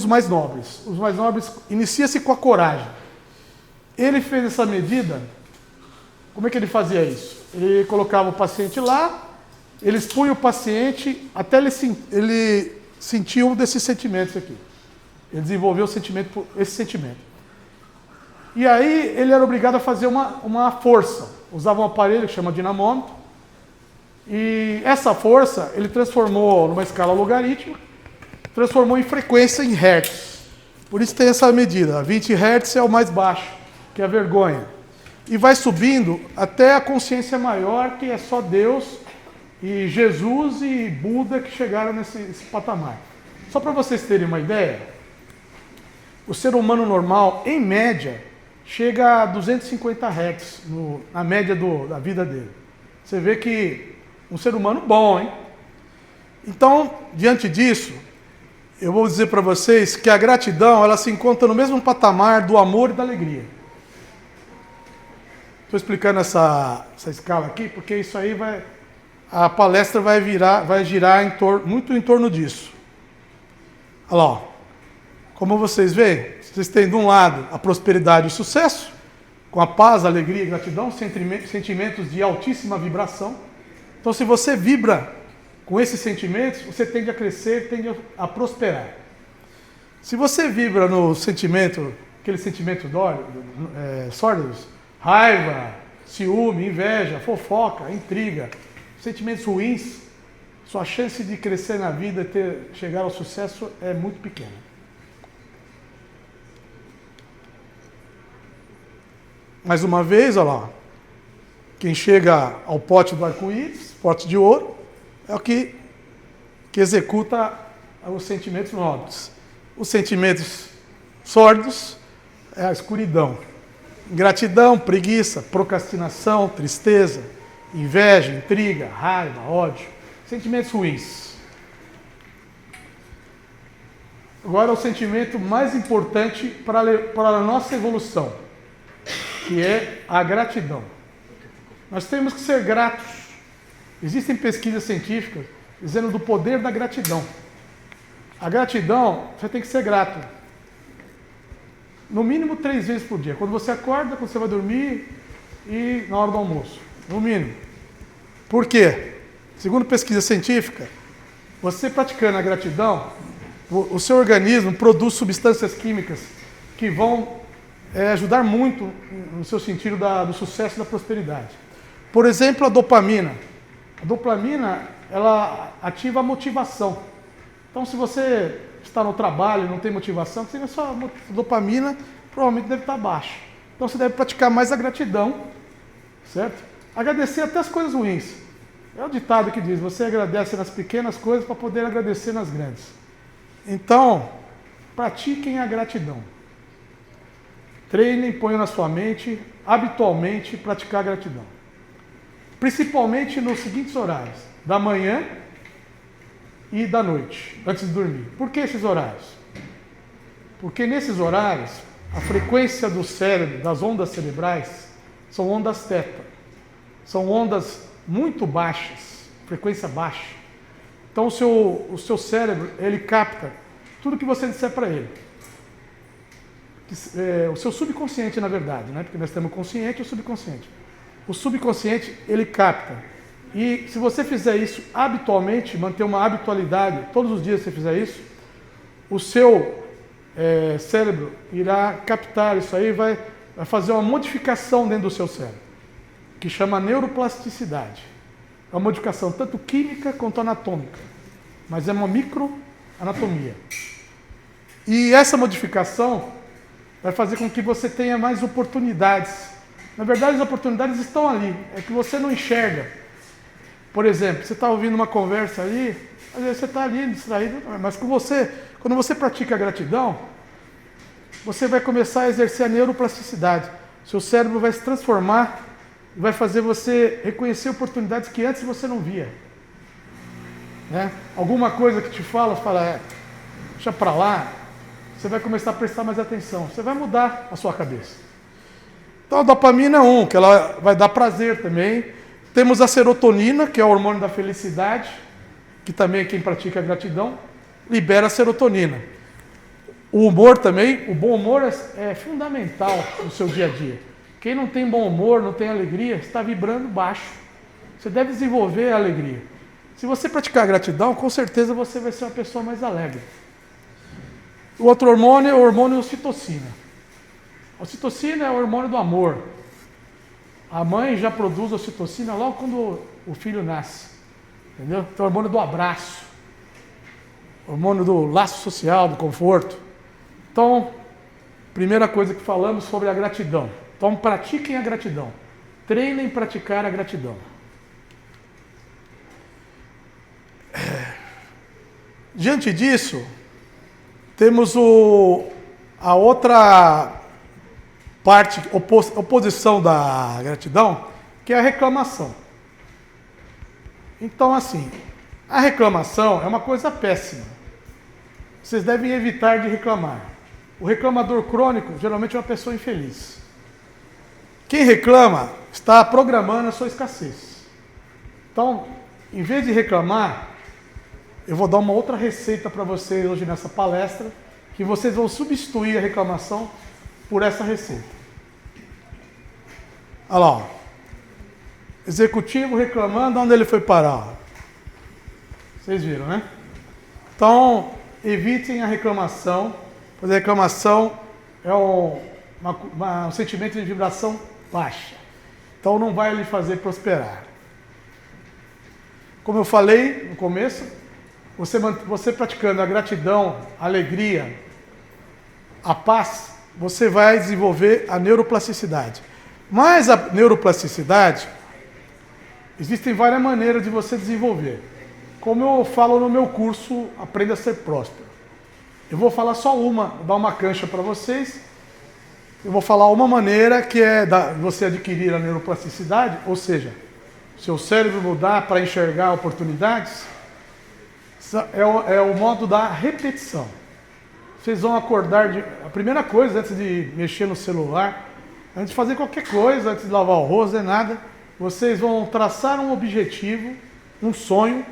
os mais nobres. Os mais nobres inicia-se com a coragem. Ele fez essa medida. Como é que ele fazia isso? Ele colocava o paciente lá, ele expunha o paciente até ele sentir um desses sentimentos aqui. Ele desenvolveu esse sentimento. E aí ele era obrigado a fazer uma força. Usava um aparelho que chama dinamômetro. E essa força ele transformou numa escala logarítmica, transformou em frequência em hertz. Por isso tem essa medida. 20 hertz é o mais baixo, que é a vergonha. E vai subindo até a consciência maior, que é só Deus e Jesus e Buda que chegaram nesse patamar. Só para vocês terem uma ideia, o ser humano normal, em média, chega a 250 Hz na média da vida dele. Você vê que um ser humano bom, hein? Então, diante disso, eu vou dizer para vocês que a gratidão, ela se encontra no mesmo patamar do amor e da alegria. Estou explicando essa escala aqui, porque isso aí a palestra vai girar muito em torno disso. Olha lá, ó. Como vocês veem, vocês têm de um lado a prosperidade e o sucesso, com a paz, a alegria e gratidão, sentimentos de altíssima vibração. Então, se você vibra com esses sentimentos, você tende a crescer, tende a prosperar. Se você vibra no sentimento, aquele sentimento sórdidos, raiva, ciúme, inveja, fofoca, intriga, sentimentos ruins, sua chance de crescer na vida e chegar ao sucesso é muito pequena. Mais uma vez, olha lá, quem chega ao pote do arco-íris, pote de ouro, é o que executa os sentimentos nobres. Os sentimentos sórdidos é a escuridão. Ingratidão, preguiça, procrastinação, tristeza, inveja, intriga, raiva, ódio. Sentimentos ruins. Agora o sentimento mais importante para a nossa evolução, que é a gratidão. Nós temos que ser gratos. Existem pesquisas científicas dizendo do poder da gratidão. A gratidão, você tem que ser grato. No mínimo 3 vezes por dia. Quando você acorda, quando você vai dormir e na hora do almoço. No mínimo. Por quê? Segundo pesquisa científica, você praticando a gratidão, o seu organismo produz substâncias químicas que vão ajudar muito no seu sentido do sucesso e da prosperidade. Por exemplo, a dopamina. A dopamina, ela ativa a motivação. Então, se você está no trabalho e não tem motivação, a sua dopamina provavelmente deve estar baixa. Então, você deve praticar mais a gratidão, certo? Agradecer até as coisas ruins. É o ditado que diz, você agradece nas pequenas coisas para poder agradecer nas grandes. Então, pratiquem a gratidão. Treinem, ponham na sua mente, habitualmente, praticar a gratidão. Principalmente nos seguintes horários, da manhã e da noite, antes de dormir. Por que esses horários? Porque nesses horários, a frequência do cérebro, das ondas cerebrais, são ondas θ. São ondas muito baixas, frequência baixa. Então o seu cérebro, ele capta tudo que você disser para ele. O seu subconsciente, na verdade, né? Porque nós temos o consciente e o subconsciente. O subconsciente, ele capta. E se você fizer isso habitualmente, manter uma habitualidade, todos os dias você fizer isso, o seu cérebro irá captar isso aí, vai fazer uma modificação dentro do seu cérebro, que chama neuroplasticidade. É uma modificação tanto química quanto anatômica, mas é uma microanatomia. E essa modificação vai fazer com que você tenha mais oportunidades. Na verdade, as oportunidades estão ali, é que você não enxerga. Por exemplo, você está ouvindo uma conversa ali, às vezes você está ali distraído, mas quando você pratica a gratidão, você vai começar a exercer a neuroplasticidade. Seu cérebro vai se transformar e vai fazer você reconhecer oportunidades que antes você não via. Né? Alguma coisa que te fala, deixa para lá, você vai começar a prestar mais atenção. Você vai mudar a sua cabeça. Então a dopamina é que ela vai dar prazer também. Temos a serotonina, que é o hormônio da felicidade, que também quem pratica a gratidão, libera a serotonina. O humor também, o bom humor é fundamental no seu dia a dia. Quem não tem bom humor, não tem alegria, está vibrando baixo. Você deve desenvolver a alegria. Se você praticar gratidão, com certeza você vai ser uma pessoa mais alegre. O outro hormônio é o hormônio ocitocina. A ocitocina é o hormônio do amor. A mãe já produz ocitocina logo quando o filho nasce. Entendeu? Então, o hormônio do abraço. O hormônio do laço social, do conforto. Então, primeira coisa que falamos sobre a gratidão. Então, pratiquem a gratidão. Treinem praticar a gratidão. Diante disso, temos a outra parte, oposição da gratidão, que é a reclamação. Então, assim, a reclamação é uma coisa péssima. Vocês devem evitar de reclamar. O reclamador crônico geralmente é uma pessoa infeliz. Quem reclama está programando a sua escassez. Então, em vez de reclamar, eu vou dar uma outra receita para vocês hoje nessa palestra, que vocês vão substituir a reclamação por essa receita. Olha lá, ó. Executivo reclamando, onde ele foi parar? Vocês viram, né? Então, evitem a reclamação, pois a reclamação é um sentimento de vibração baixa. Então, não vai lhe fazer prosperar. Como eu falei no começo, você praticando a gratidão, a alegria, a paz, você vai desenvolver a neuroplasticidade. Mas a neuroplasticidade, existem várias maneiras de você desenvolver. Como eu falo no meu curso Aprenda a Ser Próspero. Eu vou falar só uma, vou dar uma cancha para vocês. Eu vou falar uma maneira que é você adquirir a neuroplasticidade, ou seja, seu cérebro mudar para enxergar oportunidades. É o modo da repetição. Vocês vão acordar a primeira coisa, antes de mexer no celular, antes de fazer qualquer coisa, antes de lavar o rosto, é nada, vocês vão traçar um objetivo, um sonho,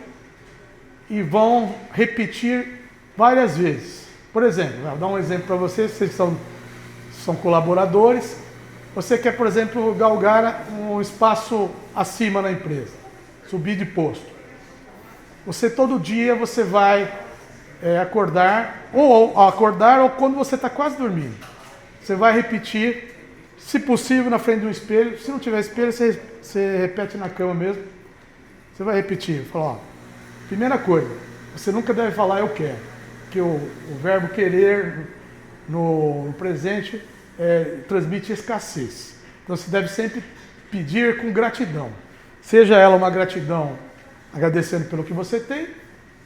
e vão repetir várias vezes. Por exemplo, vou dar um exemplo para vocês são colaboradores. Você quer, por exemplo, galgar um espaço acima na empresa, subir de posto. Todo dia você vai acordar ou quando você está quase dormindo. Você vai repetir, se possível, na frente de um espelho. Se não tiver espelho, você repete na cama mesmo. Você vai repetir, falar, ó, primeira coisa, você nunca deve falar eu quero, porque o verbo querer no presente transmite escassez. Então você deve sempre pedir com gratidão. Seja ela uma gratidão agradecendo pelo que você tem,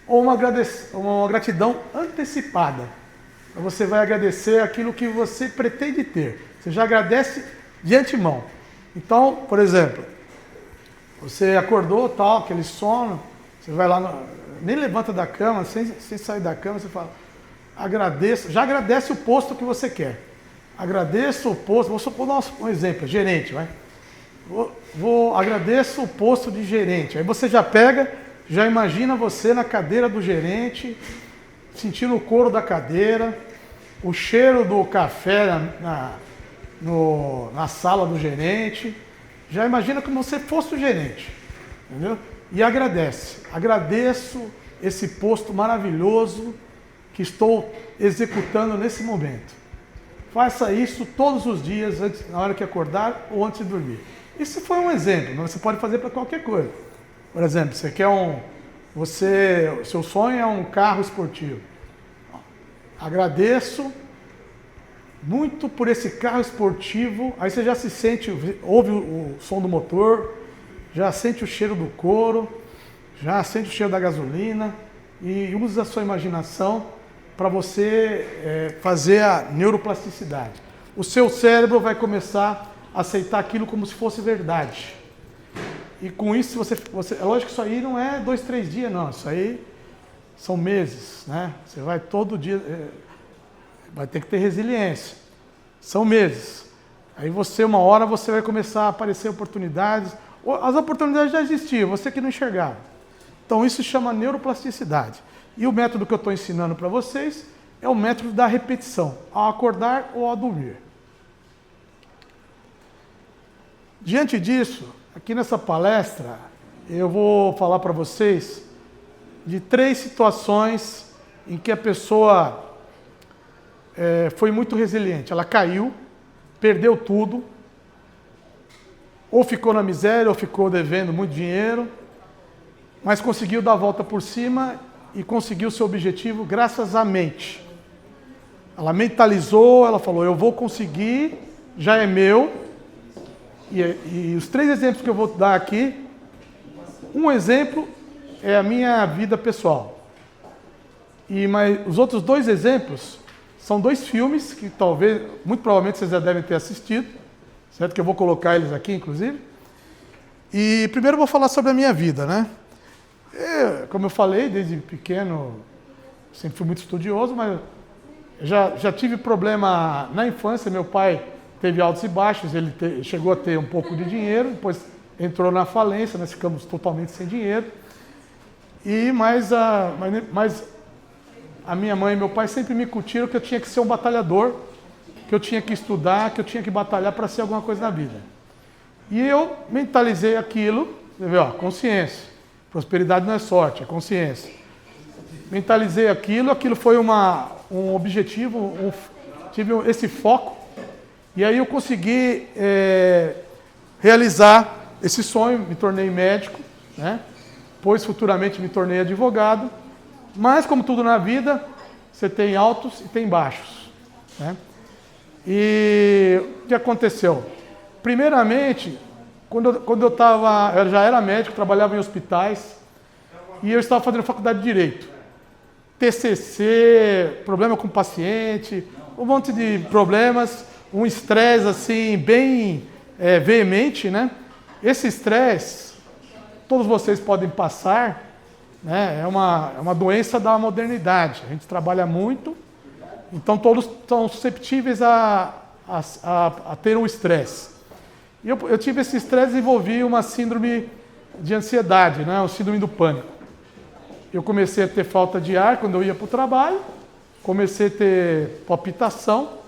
ou uma gratidão antecipada. Você vai agradecer aquilo que você pretende ter. Você já agradece de antemão. Então, por exemplo, você acordou, tal, aquele sono, você vai lá, nem levanta da cama, sem sair da cama, você fala, agradeço, já agradece o posto que você quer. Agradeço o posto, vou só dar um exemplo, gerente, vai. Agradeço o posto de gerente. Aí você já pega, já imagina você na cadeira do gerente, sentindo o couro da cadeira, o cheiro do café na sala do gerente. Já imagina como se fosse o gerente, entendeu? E agradece. Agradeço esse posto maravilhoso que estou executando nesse momento. Faça isso todos os dias, na hora que acordar ou antes de dormir. Isso foi um exemplo, mas você pode fazer para qualquer coisa. Por exemplo, você quer seu sonho é um carro esportivo. Agradeço muito por esse carro esportivo. Aí você já se sente, ouve o som do motor, já sente o cheiro do couro, já sente o cheiro da gasolina e usa a sua imaginação para você fazer a neuroplasticidade. O seu cérebro vai começar a aceitar aquilo como se fosse verdade. E com isso, é lógico que isso aí não é 2, 3 dias, não. Isso aí são meses, né? Você vai todo dia, vai ter que ter resiliência. São meses. Aí uma hora você vai começar a aparecer oportunidades. As oportunidades já existiam, você que não enxergava. Então isso chama neuroplasticidade. E o método que eu estou ensinando para vocês é o método da repetição, ao acordar ou ao dormir. Diante disso, aqui nessa palestra, eu vou falar para vocês de 3 situações em que a pessoa foi muito resiliente. Ela caiu, perdeu tudo, ou ficou na miséria, ou ficou devendo muito dinheiro, mas conseguiu dar a volta por cima e conseguiu seu objetivo graças à mente. Ela mentalizou, ela falou, eu vou conseguir, já é meu. E os 3 exemplos que eu vou dar aqui, um exemplo é a minha vida pessoal. Mas os outros 2 exemplos são 2 filmes que talvez, muito provavelmente vocês já devem ter assistido, certo? Que eu vou colocar eles aqui, inclusive. E primeiro eu vou falar sobre a minha vida, né? Como eu falei, desde pequeno, sempre fui muito estudioso, mas já tive problema na infância. Meu pai teve altos e baixos, ele chegou a ter um pouco de dinheiro, depois entrou na falência, nós ficamos totalmente sem dinheiro. Mas a minha mãe e meu pai sempre me incutiram que eu tinha que ser um batalhador, que eu tinha que estudar, que eu tinha que batalhar para ser alguma coisa na vida. E eu mentalizei aquilo, você vê, consciência. Prosperidade não é sorte, é consciência. Mentalizei aquilo foi um objetivo, tive esse foco, e aí eu consegui realizar esse sonho, me tornei médico, né? Depois futuramente me tornei advogado, mas como tudo na vida, você tem altos e tem baixos, né? E o que aconteceu? Primeiramente, quando eu já era médico, trabalhava em hospitais, e eu estava fazendo faculdade de Direito. TCC, problema com paciente, um monte de problemas, um estresse assim, bem veemente, né? Esse estresse, todos vocês podem passar, né? É uma doença da modernidade. A gente trabalha muito, então todos estão susceptíveis a ter um estresse. E eu tive esse estresse e desenvolvi uma síndrome de ansiedade, né? O síndrome do pânico. Eu comecei a ter falta de ar quando eu ia para o trabalho, comecei a ter palpitação,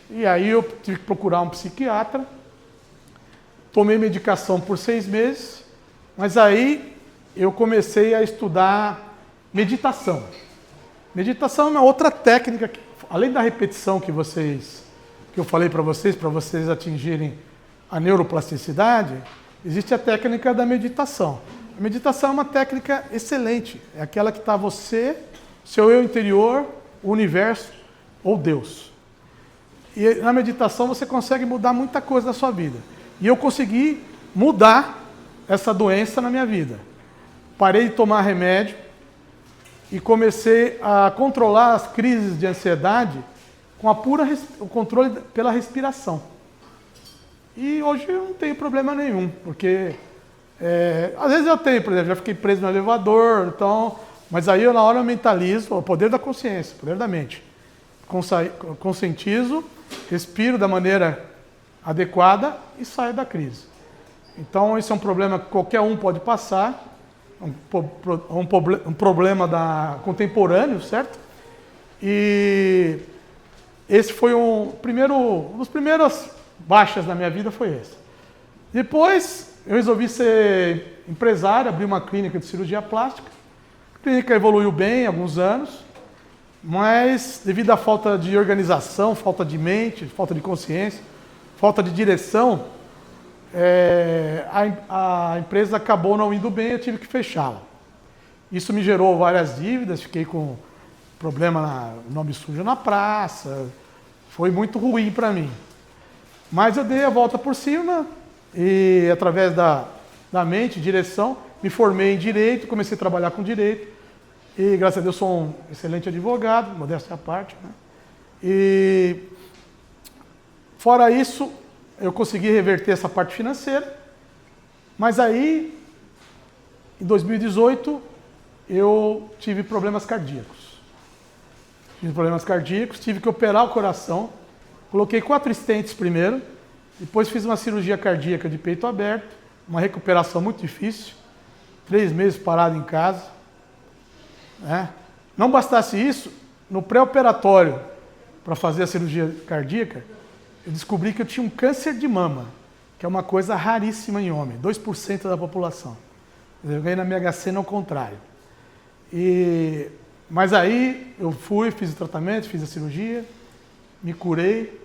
e aí eu tive que procurar um psiquiatra, tomei medicação por 6 meses, mas aí eu comecei a estudar meditação. Meditação é uma outra técnica, que, além da repetição que eu falei para vocês atingirem a neuroplasticidade, existe a técnica da meditação. A meditação é uma técnica excelente, é aquela que está você, seu eu interior, o universo ou Deus. E na meditação você consegue mudar muita coisa na sua vida. E eu consegui mudar essa doença na minha vida. Parei de tomar remédio e comecei a controlar as crises de ansiedade com o controle pela respiração. E hoje eu não tenho problema nenhum, porque às vezes eu tenho, por exemplo, já fiquei preso no elevador, então, mas aí na hora eu mentalizo, o poder da consciência, o poder da mente. Conscientizo, respiro da maneira adequada e saio da crise. Então esse é um problema que qualquer um pode passar, um problema contemporâneo, certo? E esse foi um dos primeiros baixas na minha vida foi esse. Depois eu resolvi ser empresário, abri uma clínica de cirurgia plástica. A clínica evoluiu bem alguns anos, mas devido à falta de organização, falta de mente, falta de consciência, falta de direção, a empresa acabou não indo bem, eu tive que fechá-la. Isso me gerou várias dívidas, fiquei com problema, nome sujo na praça, foi muito ruim para mim. Mas eu dei a volta por cima e, através da mente, direção, me formei em Direito, comecei a trabalhar com Direito. E, graças a Deus, sou um excelente advogado, modéstia à parte, né? E, fora isso, eu consegui reverter essa parte financeira. Mas aí, em 2018, eu tive problemas cardíacos. Tive que operar o coração. Coloquei 4 stents primeiro, depois fiz uma cirurgia cardíaca de peito aberto, uma recuperação muito difícil, 3 meses parado em casa. Né? Não bastasse isso, no pré-operatório, para fazer a cirurgia cardíaca, eu descobri que eu tinha um câncer de mama, que é uma coisa raríssima em homem, 2% da população. Eu ganhei na Mega Sena ao contrário. Mas aí eu fui, fiz o tratamento, fiz a cirurgia, me curei.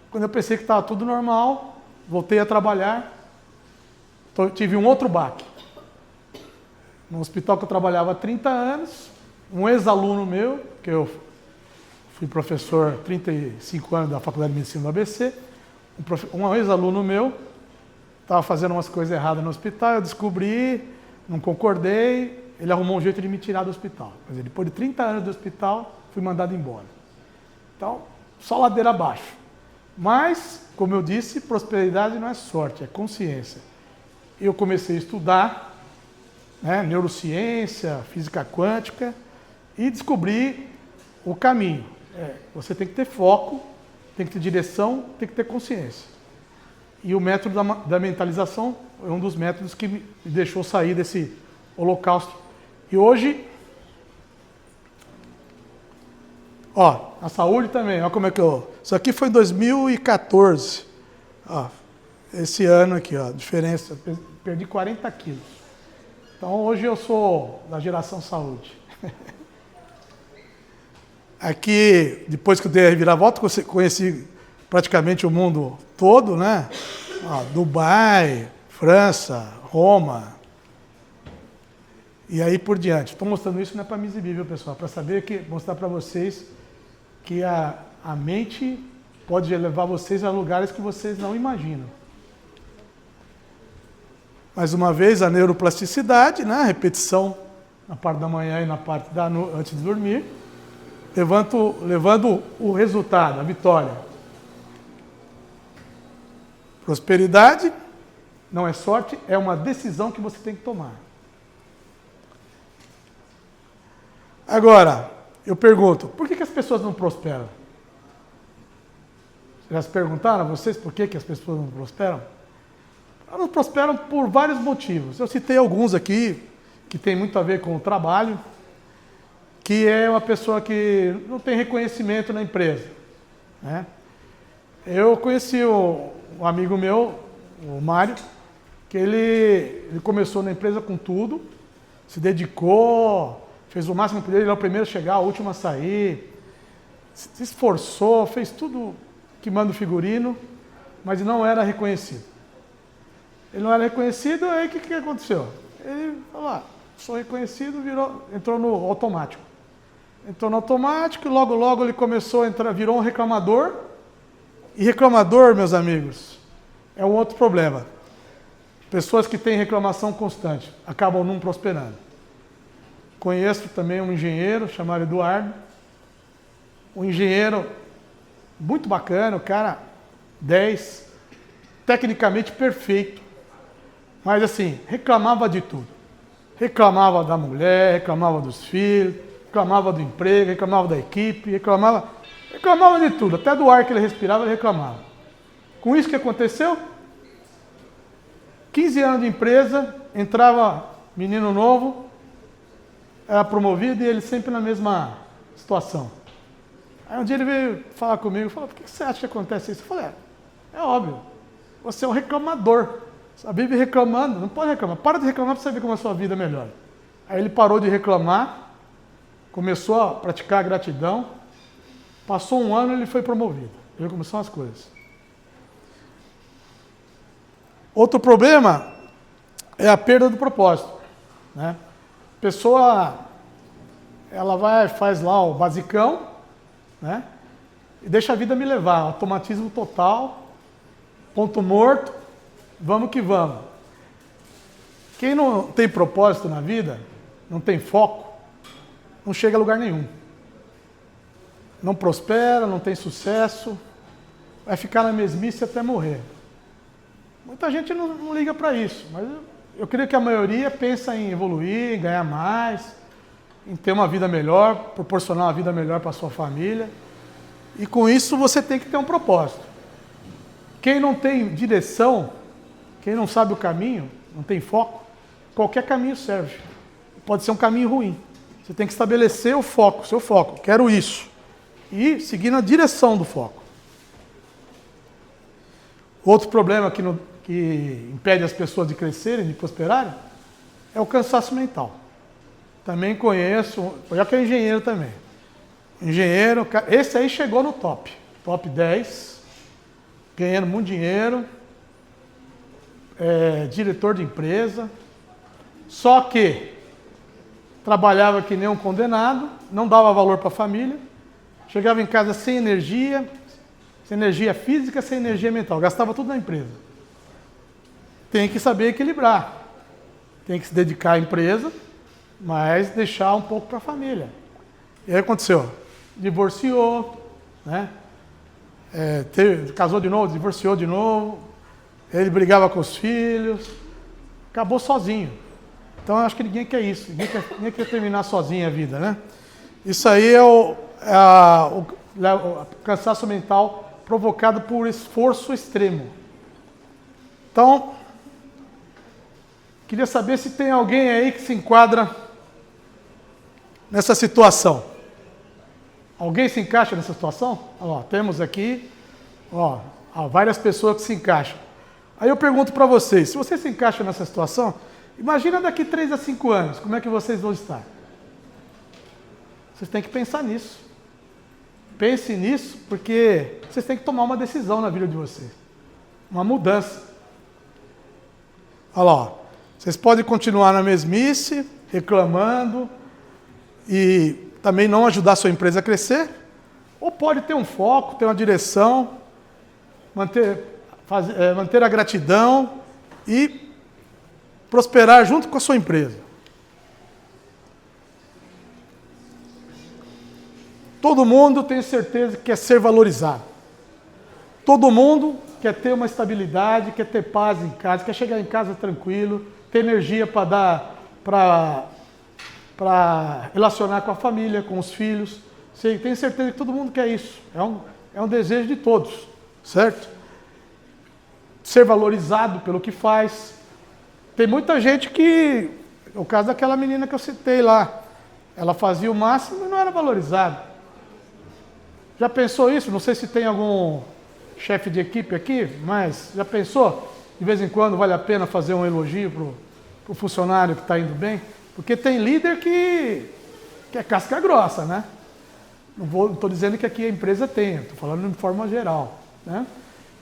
Quando eu pensei que estava tudo normal, voltei a trabalhar, tive um outro baque. No hospital que eu trabalhava há 30 anos, um ex-aluno meu, que eu fui professor 35 anos da Faculdade de Medicina do ABC, um ex-aluno meu estava fazendo umas coisas erradas no hospital, eu descobri, não concordei, ele arrumou um jeito de me tirar do hospital. Quer dizer, depois de 30 anos do hospital, fui mandado embora. Então, só ladeira abaixo. Mas, como eu disse, prosperidade não é sorte, é consciência. Eu comecei a estudar, né, neurociência, física quântica, e descobri o caminho. Você tem que ter foco, tem que ter direção, tem que ter consciência. E o método da mentalização é um dos métodos que me deixou sair desse holocausto. E hoje, ó, a saúde também, ó como é que eu... Isso aqui foi em 2014. Ó, esse ano aqui, ó, diferença, perdi 40 quilos. Então hoje eu sou da geração saúde. Aqui, depois que eu dei a reviravolta, conheci praticamente o mundo todo, né? Ó, Dubai, França, Roma, e aí por diante. Estou mostrando isso não é para me exibir, viu, pessoal? Para saber que, mostrar para vocês que a mente pode levar vocês a lugares que vocês não imaginam. Mais uma vez, a neuroplasticidade, né? A repetição na parte da manhã e na parte da noite, antes de dormir, levando o resultado, a vitória. Prosperidade não é sorte, é uma decisão que você tem que tomar. Agora, eu pergunto, por que as pessoas não prosperam? Já se perguntaram a vocês por que as pessoas não prosperam? Elas não prosperam por vários motivos. Eu citei alguns aqui, que tem muito a ver com o trabalho, que é uma pessoa que não tem reconhecimento na empresa, né? Eu conheci um amigo meu, o Mário, que ele começou na empresa com tudo, se dedicou, fez o máximo que podia, ele era o primeiro a chegar, o último a sair, se esforçou, fez tudo que manda o figurino, mas não era reconhecido. Ele não era reconhecido, aí o que aconteceu? Ele falou, sou reconhecido, entrou no automático. Entrou no automático e logo ele começou a entrar, virou um reclamador. E reclamador, meus amigos, é um outro problema. Pessoas que têm reclamação constante acabam não prosperando. Conheço também um engenheiro chamado Eduardo. Um engenheiro muito bacana, o cara 10, tecnicamente perfeito. Mas assim, reclamava de tudo. Reclamava da mulher, reclamava dos filhos, reclamava do emprego, reclamava da equipe, reclamava de tudo, até do ar que ele respirava, ele reclamava. Com isso que aconteceu, 15 anos de empresa, entrava menino novo, era promovido e ele sempre na mesma situação. Aí um dia ele veio falar comigo, falou, por que você acha que acontece isso? Eu falei, é óbvio, você é um reclamador, você vive reclamando, não pode reclamar, para de reclamar para você ver como a sua vida melhora. Aí ele parou de reclamar, começou a praticar a gratidão, passou um ano e ele foi promovido. Viu como são as coisas. Outro problema é a perda do propósito, né? A pessoa, ela faz lá o basicão, né? E deixa a vida me levar, automatismo total, ponto morto, vamos que vamos. Quem não tem propósito na vida, não tem foco, não chega a lugar nenhum. Não prospera, não tem sucesso, vai ficar na mesmice até morrer. Muita gente não liga para isso, mas eu creio que a maioria pensa em evoluir, em ganhar mais, em ter uma vida melhor, proporcionar uma vida melhor para a sua família. E com isso você tem que ter um propósito. Quem não tem direção, quem não sabe o caminho, não tem foco, qualquer caminho serve. Pode ser um caminho ruim. Você tem que estabelecer o foco, seu foco. Quero isso. E seguir na direção do foco. Outro problema que impede as pessoas de crescerem, de prosperarem, é o cansaço mental. Também conheço, já que é engenheiro também. Engenheiro, esse aí chegou no top 10, ganhando muito dinheiro, diretor de empresa, só que trabalhava que nem um condenado, não dava valor para a família, chegava em casa sem energia física, sem energia mental, gastava tudo na empresa. Tem que saber equilibrar, tem que se dedicar à empresa, mas deixar um pouco para a família. E aí aconteceu, divorciou, né? Casou de novo, divorciou de novo, ele brigava com os filhos, acabou sozinho. Então eu acho que ninguém quer isso, ninguém quer terminar sozinho a vida, né? Isso aí é o cansaço mental provocado por esforço extremo. Então, queria saber se tem alguém aí que se enquadra nessa situação. Alguém se encaixa nessa situação? Ó, temos aqui várias pessoas que se encaixam. Aí eu pergunto para vocês, se você se encaixa nessa situação, imagina daqui 3 a 5 anos, como é que vocês vão estar? Vocês têm que pensar nisso. Pense nisso, porque vocês têm que tomar uma decisão na vida de vocês. Uma mudança. Olha lá, ó. Vocês podem continuar na mesmice, reclamando, e também não ajudar a sua empresa a crescer, ou pode ter um foco, ter uma direção, manter a gratidão e prosperar junto com a sua empresa. Todo mundo tem certeza que quer ser valorizado. Todo mundo quer ter uma estabilidade, quer ter paz em casa, quer chegar em casa tranquilo, ter energia para relacionar com a família, com os filhos. Sim, tenho certeza que todo mundo quer isso. É um desejo de todos, certo? Ser valorizado pelo que faz. Tem muita gente que, o caso daquela menina que eu citei lá, ela fazia o máximo e não era valorizada. Já pensou isso? Não sei se tem algum chefe de equipe aqui, mas já pensou? De vez em quando vale a pena fazer um elogio para o funcionário que está indo bem? Porque tem líder que é casca grossa, né? Não estou dizendo que aqui a empresa tem, estou falando de forma geral, né?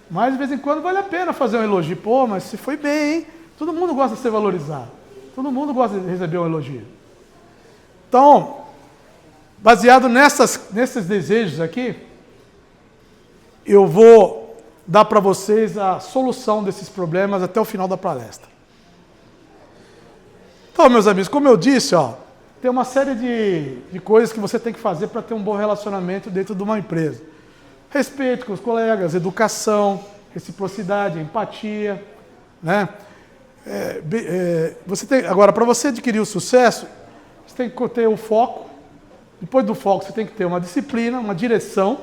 Mas de vez em quando vale a pena fazer um elogio. Pô, mas se foi bem, hein? Todo mundo gosta de ser valorizado. Todo mundo gosta de receber um elogio. Então, baseado nesses desejos aqui, eu vou dar para vocês a solução desses problemas até o final da palestra. Então, meus amigos, como eu disse, tem uma série de coisas que você tem que fazer para ter um bom relacionamento dentro de uma empresa. Respeito com os colegas, educação, reciprocidade, empatia, né? Agora, para você adquirir o sucesso, você tem que ter o foco. Depois do foco, você tem que ter uma disciplina, uma direção,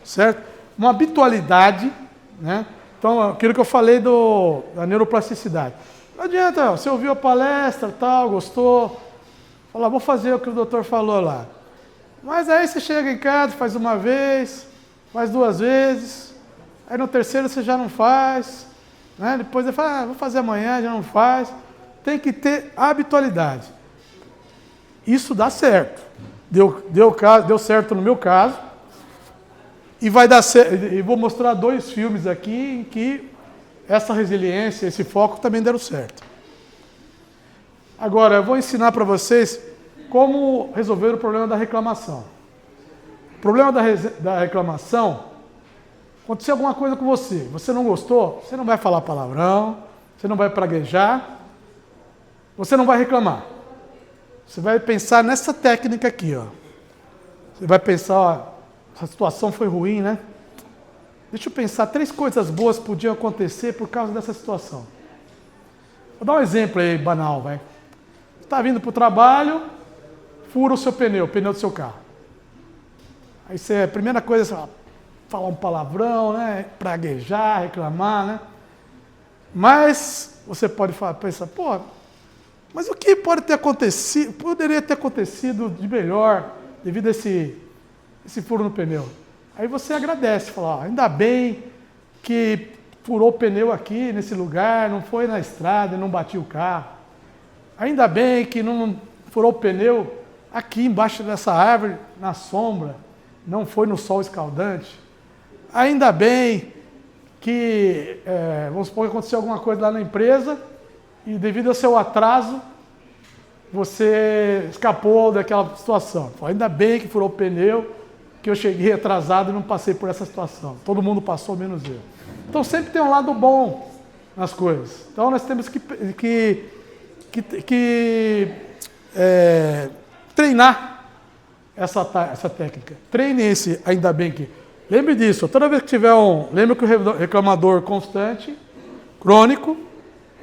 certo? Uma habitualidade, né? Então, aquilo que eu falei da neuroplasticidade. Não adianta, você ouviu a palestra, tal, gostou, fala, vou fazer o que o doutor falou lá. Mas aí você chega em casa, faz uma vez, faz 2 vezes, aí no terceiro você já não faz, né? Depois você fala, vou fazer amanhã, já não faz. Tem que ter habitualidade. Isso dá certo. Deu certo no meu caso. E vai dar certo. E vou mostrar 2 filmes aqui em que essa resiliência, esse foco também deram certo. Agora, eu vou ensinar para vocês como resolver o problema da reclamação. O problema da reclamação, aconteceu alguma coisa com você não gostou, você não vai falar palavrão, você não vai praguejar, você não vai reclamar. Você vai pensar nessa técnica aqui, ó. Você vai pensar, essa situação foi ruim, né? Deixa eu pensar, 3 coisas boas podiam acontecer por causa dessa situação. Vou dar um exemplo aí, banal, vai. Você está vindo para o trabalho, fura o seu pneu do seu carro. Aí a primeira coisa, você vai falar um palavrão, né? Praguejar, reclamar, né? Mas você pode pensar, pô, Mas o que pode ter acontecido, poderia ter acontecido de melhor devido a esse furo no pneu? Aí você agradece, fala, ó, ainda bem que furou o pneu aqui nesse lugar, não foi na estrada, não bati o carro. Ainda bem que não furou o pneu aqui embaixo dessa árvore, na sombra, não foi no sol escaldante. Ainda bem que, vamos supor que aconteceu alguma coisa lá na empresa e devido ao seu atraso, você escapou daquela situação. Ainda bem que furou o pneu, que eu cheguei atrasado e não passei por essa situação. Todo mundo passou, menos eu. Então sempre tem um lado bom nas coisas. Então nós temos que treinar essa técnica. Treine esse ainda bem que... Lembre disso, toda vez que tiver lembra que o reclamador constante, crônico,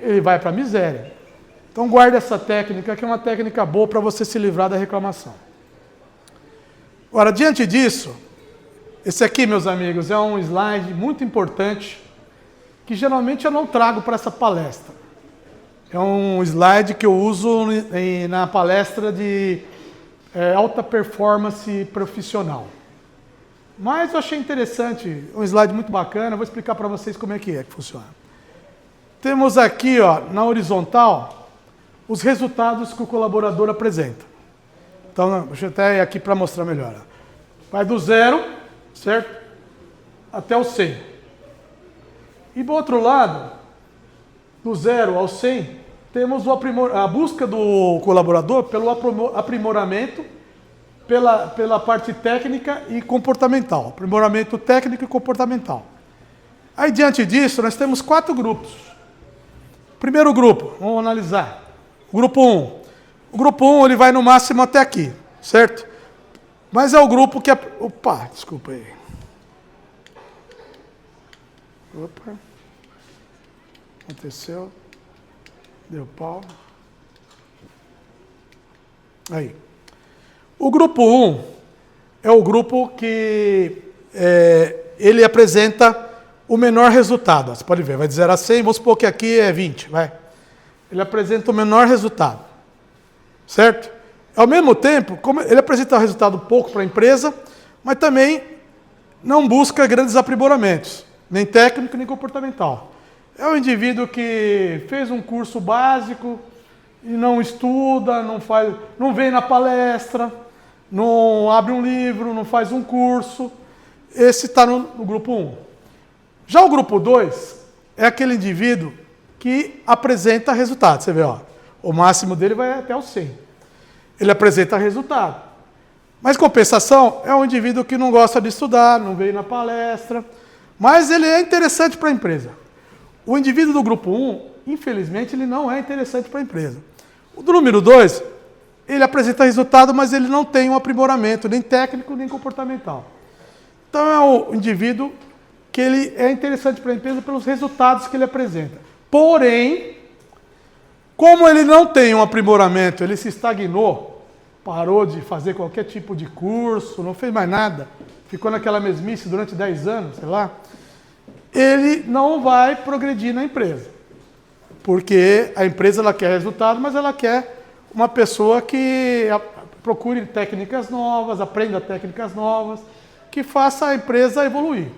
ele vai para a miséria. Então guarde essa técnica, que é uma técnica boa para você se livrar da reclamação. Agora, diante disso, esse aqui, meus amigos, é um slide muito importante, que geralmente eu não trago para essa palestra. É um slide que eu uso na palestra de alta performance profissional. Mas eu achei interessante, um slide muito bacana, eu vou explicar para vocês como é que funciona. Temos aqui, ó, na horizontal, os resultados que o colaborador apresenta. Então, deixa eu até ir aqui para mostrar melhor. Vai do 0, certo? Até o 100. E do outro lado, do 0 ao 100, temos a busca do colaborador pelo aprimoramento, pela parte técnica e comportamental. Aprimoramento técnico e comportamental. Aí, diante disso, nós temos 4 grupos. Primeiro grupo, vamos analisar. Grupo 1. O grupo 1 ele vai no máximo até aqui, certo? Mas é o grupo que... Opa, desculpa aí. Opa. Aconteceu. Deu pau. Aí. O grupo 1 é o grupo que ele apresenta o menor resultado. Você pode ver, vai de 0 a 100, vamos supor que aqui é 20, vai. Ele apresenta o menor resultado, certo? Ao mesmo tempo, como ele apresenta um resultado pouco para a empresa, mas também não busca grandes aprimoramentos, nem técnico, nem comportamental. É um indivíduo que fez um curso básico e não estuda, não vem na palestra, não abre um livro, não faz um curso. Esse está no grupo 1. Já o grupo 2 é aquele indivíduo que apresenta resultado. Você vê, ó, o máximo dele vai até o 100. Ele apresenta resultado. Mas compensação é um indivíduo que não gosta de estudar, não veio na palestra, mas ele é interessante para a empresa. O indivíduo do grupo 1, infelizmente, ele não é interessante para a empresa. O do número 2, ele apresenta resultado, mas ele não tem um aprimoramento, nem técnico, nem comportamental. Então é o indivíduo que ele é interessante para a empresa pelos resultados que ele apresenta. Porém, como ele não tem um aprimoramento, ele se estagnou, parou de fazer qualquer tipo de curso, não fez mais nada, ficou naquela mesmice durante 10 anos, sei lá, ele não vai progredir na empresa. Porque a empresa ela quer resultado, mas ela quer uma pessoa que procure técnicas novas, aprenda técnicas novas, que faça a empresa evoluir.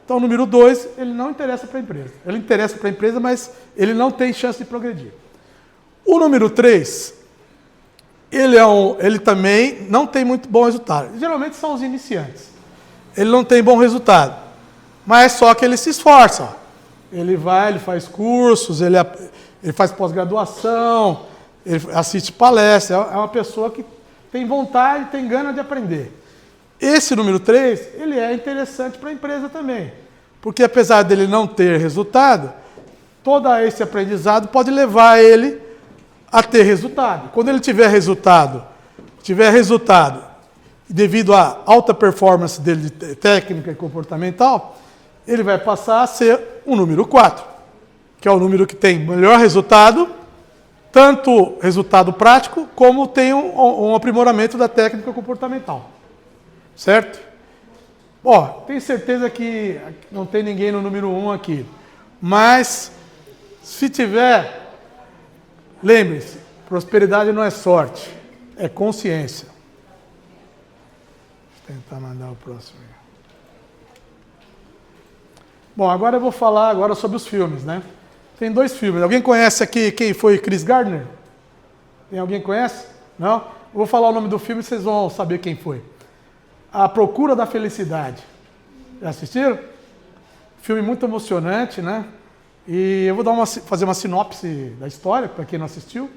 Então, o número 2, ele não interessa para a empresa. Ele interessa para a empresa, mas ele não tem chance de progredir. O número 3, ele também não tem muito bom resultado. Geralmente são os iniciantes. Ele não tem bom resultado, mas só que ele se esforça. Ele vai, ele faz cursos, ele faz pós-graduação, ele assiste palestras. É uma pessoa que tem vontade, tem gana de aprender. Esse número 3, ele é interessante para a empresa também, porque apesar dele não ter resultado, todo esse aprendizado pode levar ele a ter resultado. Quando ele tiver resultado, devido à alta performance dele de técnica e comportamental, ele vai passar a ser o número 4, que é o número que tem melhor resultado, tanto resultado prático, como tem um aprimoramento da técnica comportamental. Certo? Ó, tenho certeza que não tem ninguém no número 1 aqui. Mas, se tiver, lembre-se, Prosperidade não é sorte, é consciência. Vou tentar mandar o próximo. Bom, agora eu vou falar agora sobre os filmes, né? Tem 2 filmes. Alguém conhece aqui quem foi Chris Gardner? Tem alguém que conhece? Não? Eu vou falar o nome do filme e vocês vão saber quem foi. A Procura da Felicidade. Já assistiram? Filme muito emocionante, né? E eu vou fazer uma sinopse da história, para quem não assistiu.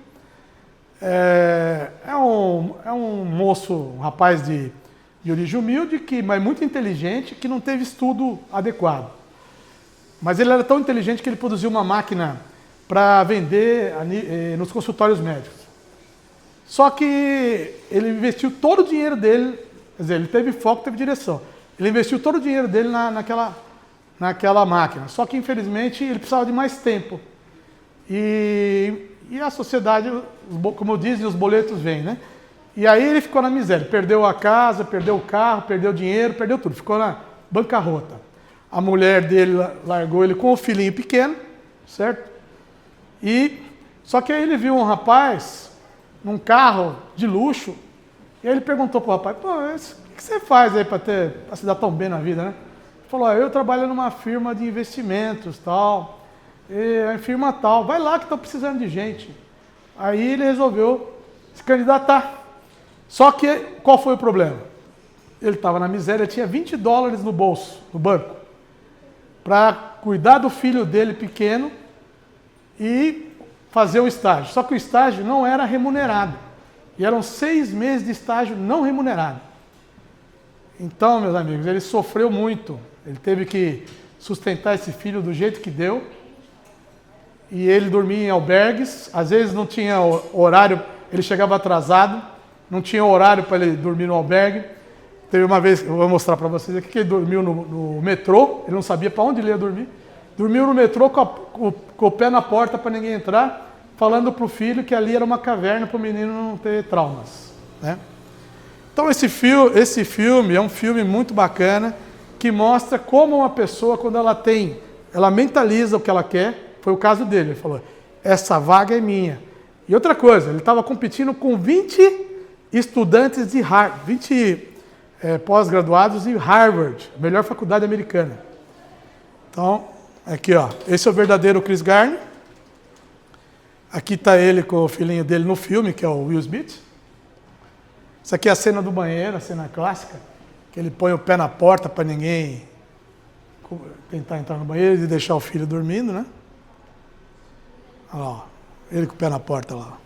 É um moço, um rapaz de origem humilde, mas muito inteligente, que não teve estudo adequado. Mas ele era tão inteligente que ele produziu uma máquina para vender nos consultórios médicos. Só que ele investiu todo o dinheiro dele, quer dizer, ele teve foco, teve direção. Ele investiu todo o dinheiro dele naquela máquina. Só que, infelizmente, ele precisava de mais tempo. E a sociedade, como dizem, os boletos vêm, né? E aí ele ficou na miséria. Perdeu a casa, perdeu o carro, perdeu o dinheiro, perdeu tudo. Ficou na bancarrota. A mulher dele largou ele com o filhinho pequeno, certo? Só que aí ele viu um rapaz num carro de luxo, e aí ele perguntou pro rapaz, pô, o que você faz aí para se dar tão bem na vida, né? Ele falou, eu trabalho numa firma de investimentos, tal, e a firma tal, vai lá que estão precisando de gente. Aí ele resolveu se candidatar. Só que, qual foi o problema? Ele estava na miséria, tinha $20 no bolso, no banco, para cuidar do filho dele pequeno e fazer o estágio. Só que o estágio não era remunerado. E eram 6 meses de estágio não remunerado. Então, meus amigos, ele sofreu muito. Ele teve que sustentar esse filho do jeito que deu. E ele dormia em albergues. Às vezes não tinha horário, ele chegava atrasado. Não tinha horário para ele dormir no albergue. Teve uma vez, eu vou mostrar para vocês aqui, que ele dormiu no metrô, ele não sabia para onde ele ia dormir. Dormiu no metrô com o pé na porta para ninguém entrar, falando para o filho que ali era uma caverna para o menino não ter traumas, né? Então esse filme é um filme muito bacana, que mostra como uma pessoa, quando ela mentaliza o que ela quer, foi o caso dele, ele falou, essa vaga é minha. E outra coisa, ele estava competindo com 20 estudantes de Harvard, 20 pós-graduados em Harvard, a melhor faculdade americana. Então, aqui ó, esse é o verdadeiro Chris Gardner. Aqui está ele com o filhinho dele no filme, que é o Will Smith. Isso aqui é a cena do banheiro, a cena clássica, que ele põe o pé na porta para ninguém tentar entrar no banheiro e deixar o filho dormindo, né? Olha lá, ó, ele com o pé na porta lá.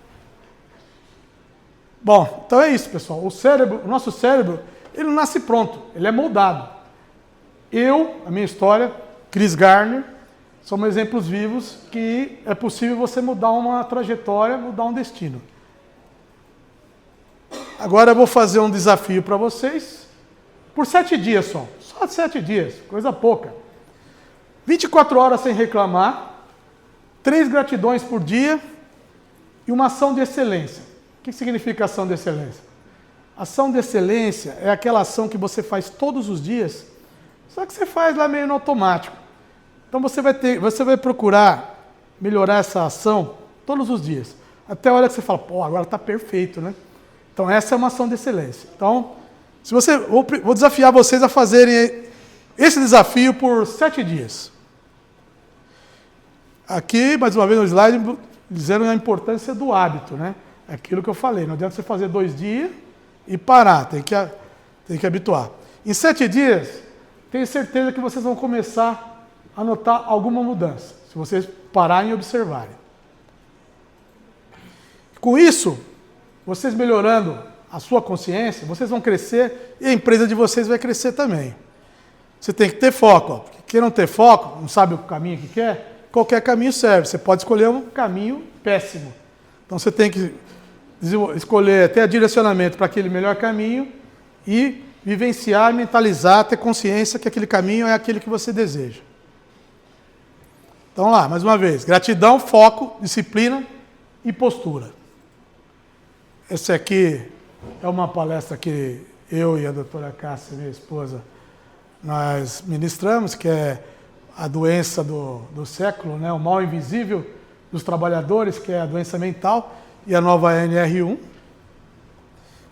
Bom, então é isso, pessoal. O nosso cérebro, ele não nasce pronto, ele é moldado. A minha história, Chris Gardner, somos exemplos vivos que é possível você mudar uma trajetória, mudar um destino. Agora eu vou fazer um desafio para vocês, por 7 dias só 7 dias, coisa pouca. 24 horas sem reclamar, 3 gratidões por dia e uma ação de excelência. O que significa ação de excelência? Ação de excelência é aquela ação que você faz todos os dias, só que você faz lá meio no automático. Então você vai procurar melhorar essa ação todos os dias. Até a hora que você fala, pô, agora está perfeito, né? Então essa é uma ação de excelência. Então, vou desafiar vocês a fazerem esse desafio por 7 dias. Aqui, mais uma vez no slide, dizendo a importância do hábito, né? Aquilo que eu falei, não adianta você fazer 2 dias e parar, tem que habituar. Em 7 dias, tenho certeza que vocês vão começar a notar alguma mudança, se vocês pararem e observarem. Com isso, vocês melhorando a sua consciência, vocês vão crescer e a empresa de vocês vai crescer também. Você tem que ter foco. Ó. Quem não ter foco, não sabe o caminho que quer, qualquer caminho serve. Você pode escolher um caminho péssimo. Então você tem que escolher, ter direcionamento para aquele melhor caminho e vivenciar, mentalizar, ter consciência que aquele caminho é aquele que você deseja. Então lá, mais uma vez, gratidão, foco, disciplina e postura. Essa aqui é uma palestra que eu e a doutora Cássia, minha esposa, nós ministramos, que é a doença do século, né? O mal invisível dos trabalhadores, que é a doença mental. e a nova NR1.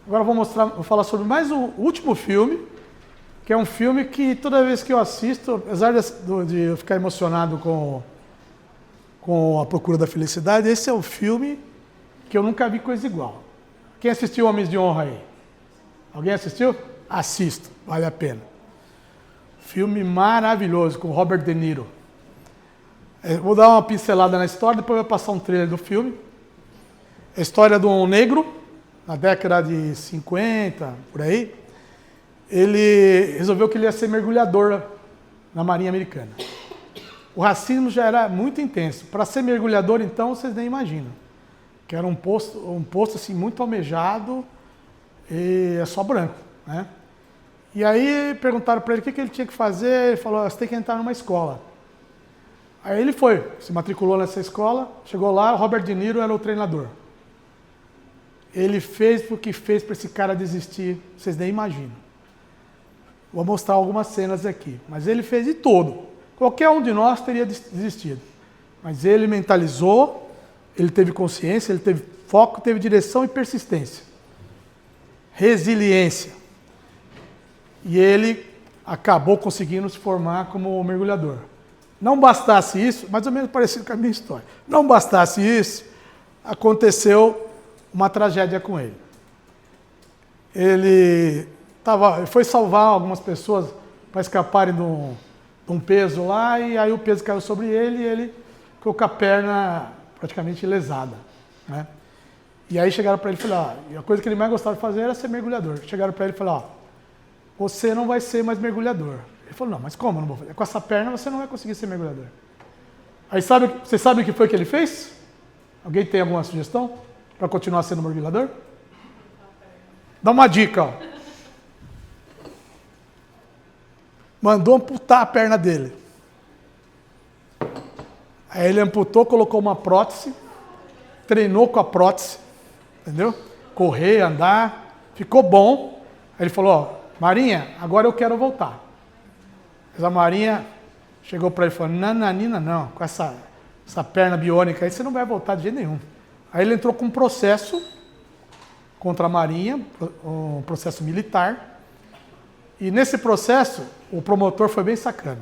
Agora vou falar sobre mais o último filme, que é um filme que toda vez que eu assisto, apesar de eu ficar emocionado com A Procura da Felicidade, esse é o filme que eu nunca vi coisa igual. Quem assistiu Homens de Honra aí? Alguém assistiu? Assista, vale a pena. Filme maravilhoso, com Robert De Niro. Vou dar uma pincelada na história, depois vou passar um trailer do filme. É a história de um negro, na década de 50, por aí. Ele resolveu que ele ia ser mergulhador na Marinha Americana. O racismo já era muito intenso. Para ser mergulhador, então, vocês nem imaginam. Que era um posto assim, muito almejado e é só branco, né? E aí perguntaram para ele o que ele tinha que fazer. Ele falou, você tem que entrar numa escola. Aí ele foi, se matriculou nessa escola, chegou lá, o Robert De Niro era o treinador. Ele fez o que fez para esse cara desistir, vocês nem imaginam. Vou mostrar algumas cenas aqui, mas ele fez de tudo. Qualquer um de nós teria desistido. Mas ele mentalizou, ele teve consciência, ele teve foco, teve direção e persistência. Resiliência. E ele acabou conseguindo se formar como mergulhador. Não bastasse isso, mais ou menos parecido com a minha história, não bastasse isso, aconteceu uma tragédia com ele. Ele foi salvar algumas pessoas para escaparem de um peso lá, e aí o peso caiu sobre ele e ele ficou com a perna praticamente lesada, né? E aí chegaram para ele e falaram, e a coisa que ele mais gostava de fazer era ser mergulhador. Chegaram para ele e falaram, você não vai ser mais mergulhador. Ele falou, não, mas como eu não vou fazer? Com essa perna você não vai conseguir ser mergulhador. Aí você sabe o que foi que ele fez? Alguém tem alguma sugestão para continuar sendo mergulhador? Dá uma dica, ó. Mandou amputar a perna dele. Aí ele amputou, colocou uma prótese, treinou com a prótese, entendeu? Correr, andar, ficou bom. Aí ele falou, ó, Marinha, agora eu quero voltar. Mas a Marinha chegou para ele e falou, nananina não, com essa perna biônica aí você não vai voltar de jeito nenhum. Aí ele entrou com um processo contra a Marinha, um processo militar, e nesse processo o promotor foi bem sacana.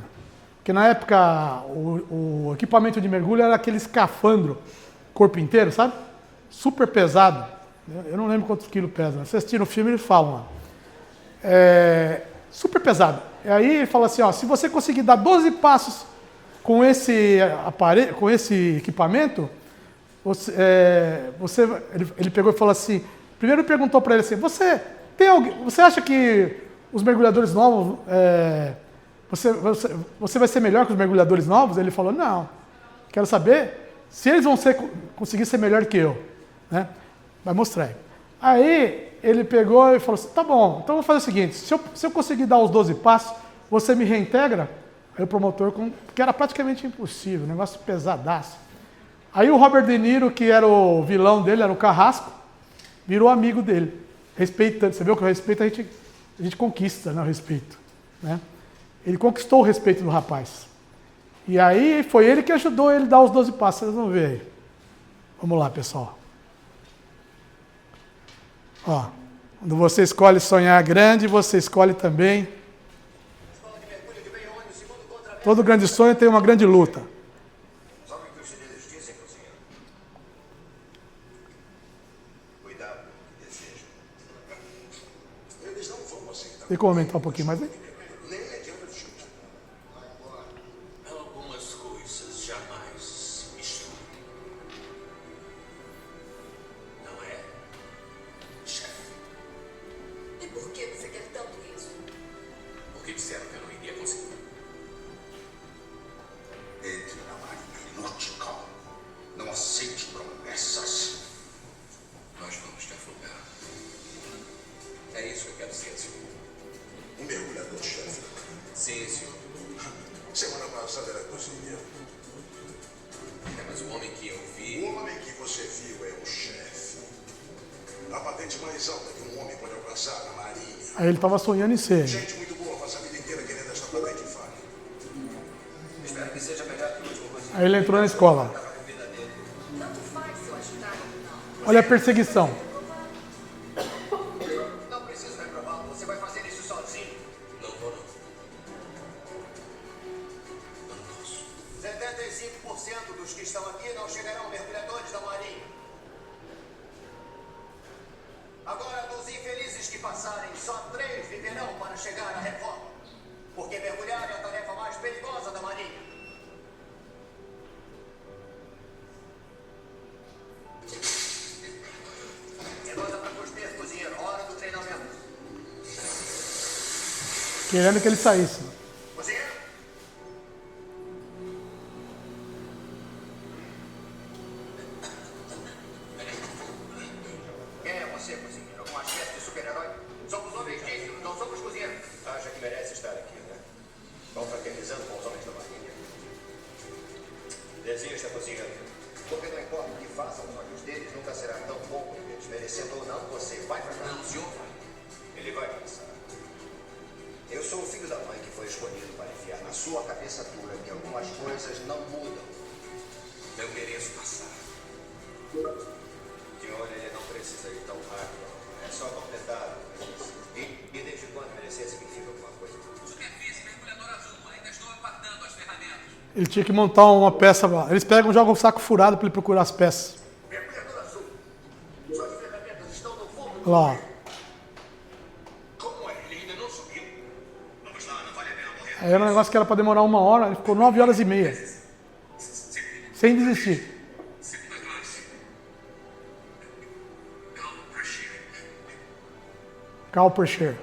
Porque na época o equipamento de mergulho era aquele escafandro, corpo inteiro, sabe? Super pesado. Eu não lembro quantos quilos pesa, mas vocês assistiram o filme e eles falam lá. Super pesado. E aí ele fala assim, ó, se você conseguir dar 12 passos com esse aparelho, com esse equipamento, ele pegou e falou assim, primeiro perguntou para ele assim, você acha que os mergulhadores novos, você vai ser melhor que os mergulhadores novos? Ele falou, não, quero saber se eles vão conseguir ser melhor que eu, né? Vai mostrar aí. Aí ele pegou e falou assim, tá bom, então eu vou fazer o seguinte, se eu conseguir dar os 12 passos, você me reintegra? Aí o promotor, que era praticamente impossível, um negócio pesadaço. Aí o Robert De Niro, que era o vilão dele, era o carrasco, virou amigo dele, respeitando. Você viu que o respeito a gente conquista, né, o respeito, né? Ele conquistou o respeito do rapaz. E aí foi ele que ajudou ele a dar os 12 passos, vocês vão ver aí. Vamos lá, pessoal. Ó, quando você escolhe sonhar grande, você escolhe também. Todo grande sonho tem uma grande luta. Sabe o que os chineses dizem, cozinheiro? Cuidado com o que desejam. Eles não vão aceitar. Tem como aumentar um pouquinho mais aí? Nem mediante o chute. Algumas coisas jamais se misturam. Não é, chefe? E por que você quer tanto isso? Porque disseram que eu não iria conseguir. Entre na Marinha Nautical. Não aceite promessas. Nós vamos te afogar. É isso que eu quero ser, senhor. Um mergulhador-chefe. Sim, senhor. Semana passada era cozinheiro. Mas o homem que eu vi... O homem que você viu é o chefe. A patente mais alta que um homem pode alcançar na Marinha. Aí ele estava sonhando em ser. Gente muito boa passa a vida inteira querendo essa patente falha. Espero que seja melhor que o último cozinheiro. Aí ele entrou na escola. Tanto faz se eu ajudar ou não. Olha a perseguição. Não preciso reprová-lo. Você vai fazer isso sozinho. Não vou, não. Eu não posso. 75% dos que estão aqui não chegarão mergulhadores da Marinha. Agora, dos infelizes que passarem, só 3 viverão para chegar à reforma. Porque mergulhar é a tarefa mais perigosa da Marinha. Levanta para cuspir, cozinheiro. Hora do treinamento. Querendo que ele saísse. Cozinheiro? Quem é você, cozinheiro? Alguma espécie de super-herói? Somos homens dignos, não somos cozinheiros. Acha que merece estar aqui, né? Confraternizando com os homens da Marinha. Desista, cozinheiro. Porque não importa o que faça aos olhos deles, nunca será tão bom como eles, merecendo ou não, você vai pra cá. Não, senhor vai. Ele vai passar. Eu sou o filho da mãe que foi escolhido para enfiar na sua cabeça dura que algumas coisas não mudam. Eu mereço passar. Senhor, ele não precisa ir tão rápido. É só completar. E desde quando merecer significa alguma coisa? Superfície, mergulhador azul. Ainda estou aguardando as ferramentas. Ele tinha que montar uma peça. Eles pegam e jogam um saco furado para ele procurar as peças. Mergulhador azul. Suas ferramentas estão no fundo. Lá. Como é? Ele ainda não subiu. Vamos lá, não vale a pena morrer. Aí era um negócio que era para demorar 1 hora, ele ficou 9 horas e meia. Sem desistir. Segunda classe. Calma, Prashir. Cal Pressure.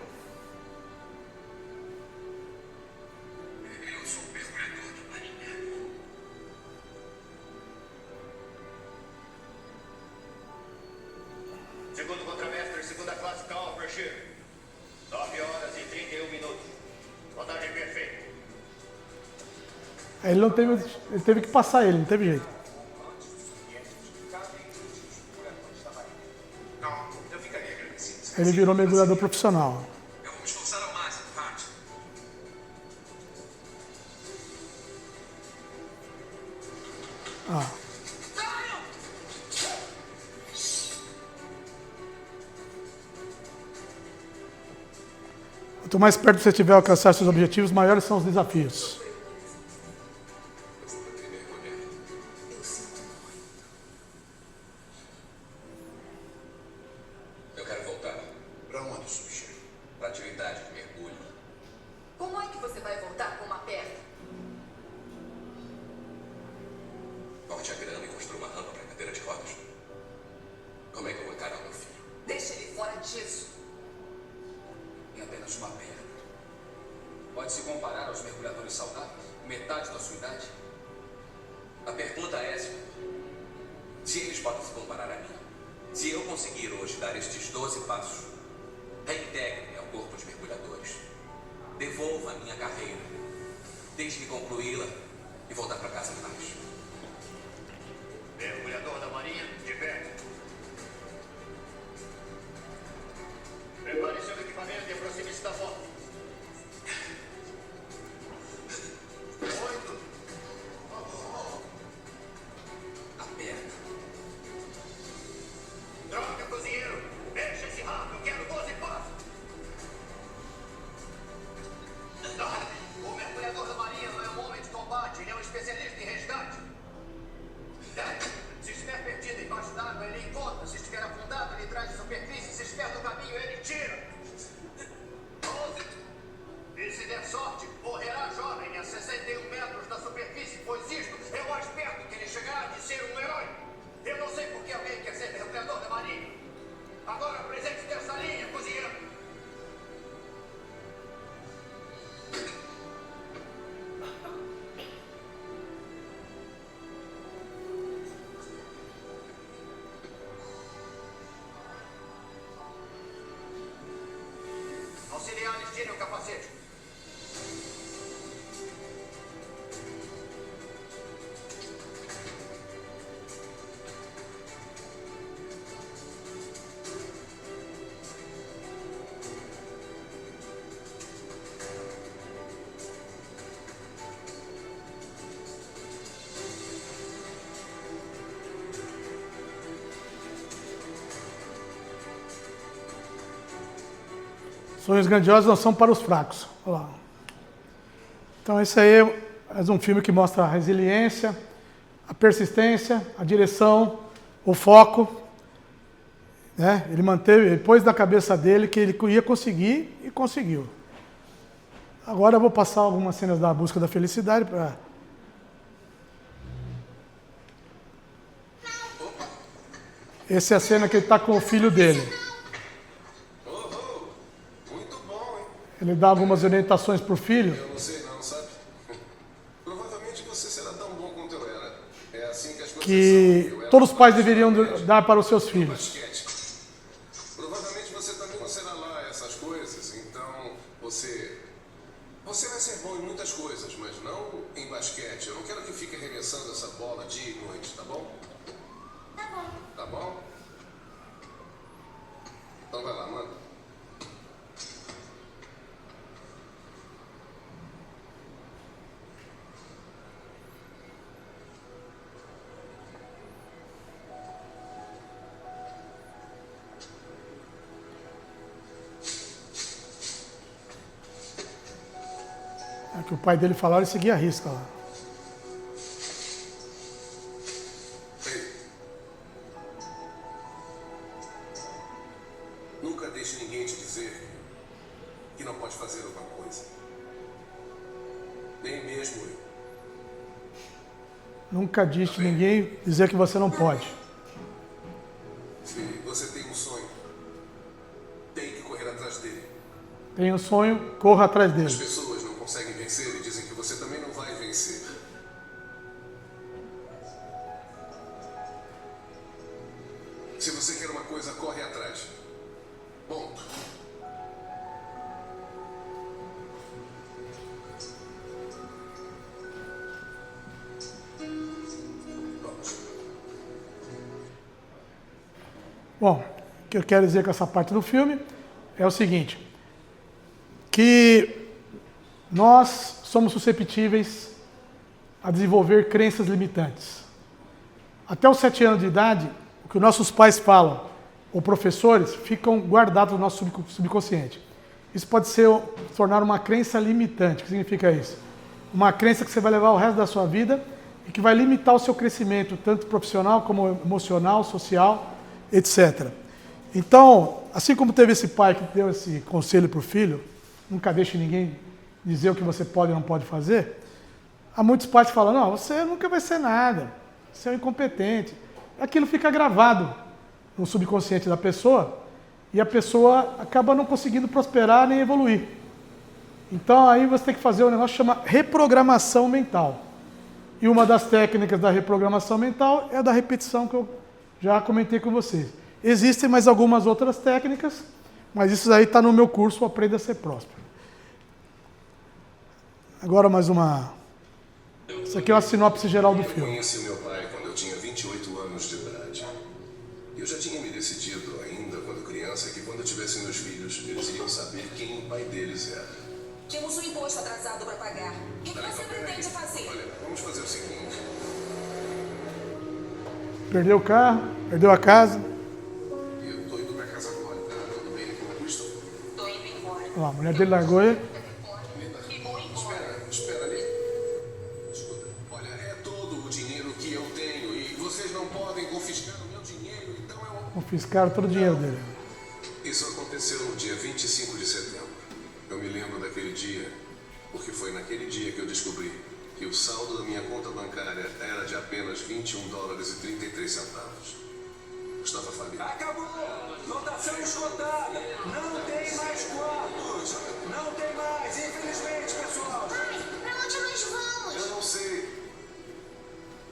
Eu sou o mergulhador da Marinha. Segundo contramestre, segunda classe, Cal Prashir. 9 horas e 31 minutos. Rodagem perfeita. Aí ele não teve, ele teve que passar ele, não teve jeito. Não, eu ficaria agradecido. Ele virou mergulhador profissional. Eu vou me esforçar ao máximo, Hart. Ah. Quanto mais perto você estiver a alcançar seus objetivos, maiores são os desafios. Eu sinto muito. Eu quero voltar Pra onde, subchefe? para a atividade de mergulho. Como é que você vai voltar com uma perna? Corte a grama e construa uma rampa para a cadeira de rodas. Como é que eu vou encarar o meu filho? Deixa ele fora disso. Tem apenas uma perna. Pode se comparar aos mergulhadores saudáveis? Metade da sua idade? A pergunta é essa. Se eles podem se comparar a mim, se eu conseguir hoje dar estes 12 passos, reintegre-me ao corpo de mergulhadores. Devolva a minha carreira. Deixe-me concluí-la e voltar para casa em paz. Mergulhador da Marinha, de pé. Prepare seu equipamento e aproxime-se da foto. 8. A perna. Droga, cozinheiro. Mexa esse rabo. Eu quero 12 passos. O mergulhador da Marinha não é um homem de combate. Ele é um especialista em resgate. Se estiver perdido, Sonhos grandiosos não são para os fracos. Olha lá. Então esse aí é um filme que mostra a resiliência, a persistência, a direção, o foco. Né? Ele manteve, ele pôs na cabeça dele que ele ia conseguir e conseguiu. Agora eu vou passar algumas cenas da Busca da Felicidade para... Essa é a cena que ele está com o filho dele. Muito bom, hein? Ele dá algumas orientações para o filho. Eu não sei não, sabe? Provavelmente você será tão bom quanto eu era. É assim que as coisas Que são. todos os pais deveriam dar para os seus filhos. Basquete. Provavelmente você também não será lá essas coisas, então você vai ser bom em muitas coisas, mas não em basquete. Eu não quero que fique arremessando essa bola dia e noite, tá bom? Tá bom. Tá bom? Então vai lá, manda. É que o pai dele falava e seguia a risca lá. Ei. Nunca deixe ninguém te dizer que não pode fazer alguma coisa. Nem mesmo eu. Nunca disse ninguém dizer que você não pode. Se você tem um sonho, tem que correr atrás dele. Tem um sonho, corra atrás As dele. pessoas não conseguem vencer e dizem que você também não vai vencer. Se você quer uma coisa, corre atrás. Ponto. Vamos. Bom, o que eu quero dizer com essa parte do filme é o seguinte, que nós somos susceptíveis a desenvolver crenças limitantes. Até os 7 anos de idade, o que nossos pais falam, ou professores, ficam guardados no nosso subconsciente. Isso pode se tornar uma crença limitante. O que significa isso? Uma crença que você vai levar o resto da sua vida e que vai limitar o seu crescimento, tanto profissional como emocional, social, etc. Então, assim como teve esse pai que deu esse conselho para o filho, nunca deixe ninguém dizer o que você pode ou não pode fazer, há muitos pais que falam, não, você nunca vai ser nada, você é um incompetente. Aquilo fica gravado no subconsciente da pessoa e a pessoa acaba não conseguindo prosperar nem evoluir. Então aí você tem que fazer um negócio que chama reprogramação mental. E uma das técnicas da reprogramação mental é a da repetição, que eu já comentei com vocês. Existem mais algumas outras técnicas, mas isso aí está no meu curso Aprenda a Ser Próspero. Agora mais uma... Isso aqui é uma sinopse geral do Eu filme. conheci meu pai quando eu tinha 28 anos de idade. Eu já tinha me decidido ainda quando criança que quando eu tivesse meus filhos, eles iriam saber quem o pai deles era. Temos um imposto atrasado para pagar. O que você pretende fazer? Olha, vamos fazer o seguinte. Perdeu o carro, perdeu a casa. Eu tô indo pra casa agora, tá? Tudo bem com o Augusto? Tô indo embora. Olha lá, a mulher dele largou ele. Espera ali. Escuta, olha, é todo o dinheiro que eu tenho e vocês não podem confiscar o meu dinheiro, então eu... Confiscaram todo o dinheiro dele. Isso aconteceu no dia 25 de setembro. Eu me lembro daquele dia, porque foi naquele dia que eu descobri que o saldo da minha conta bancária era de apenas $21,33. Estava falido. Acabou! Lotação esgotada! Não tem mais quartos! Não tem mais, infelizmente, pessoal! Pai, pra onde nós vamos? Eu não sei.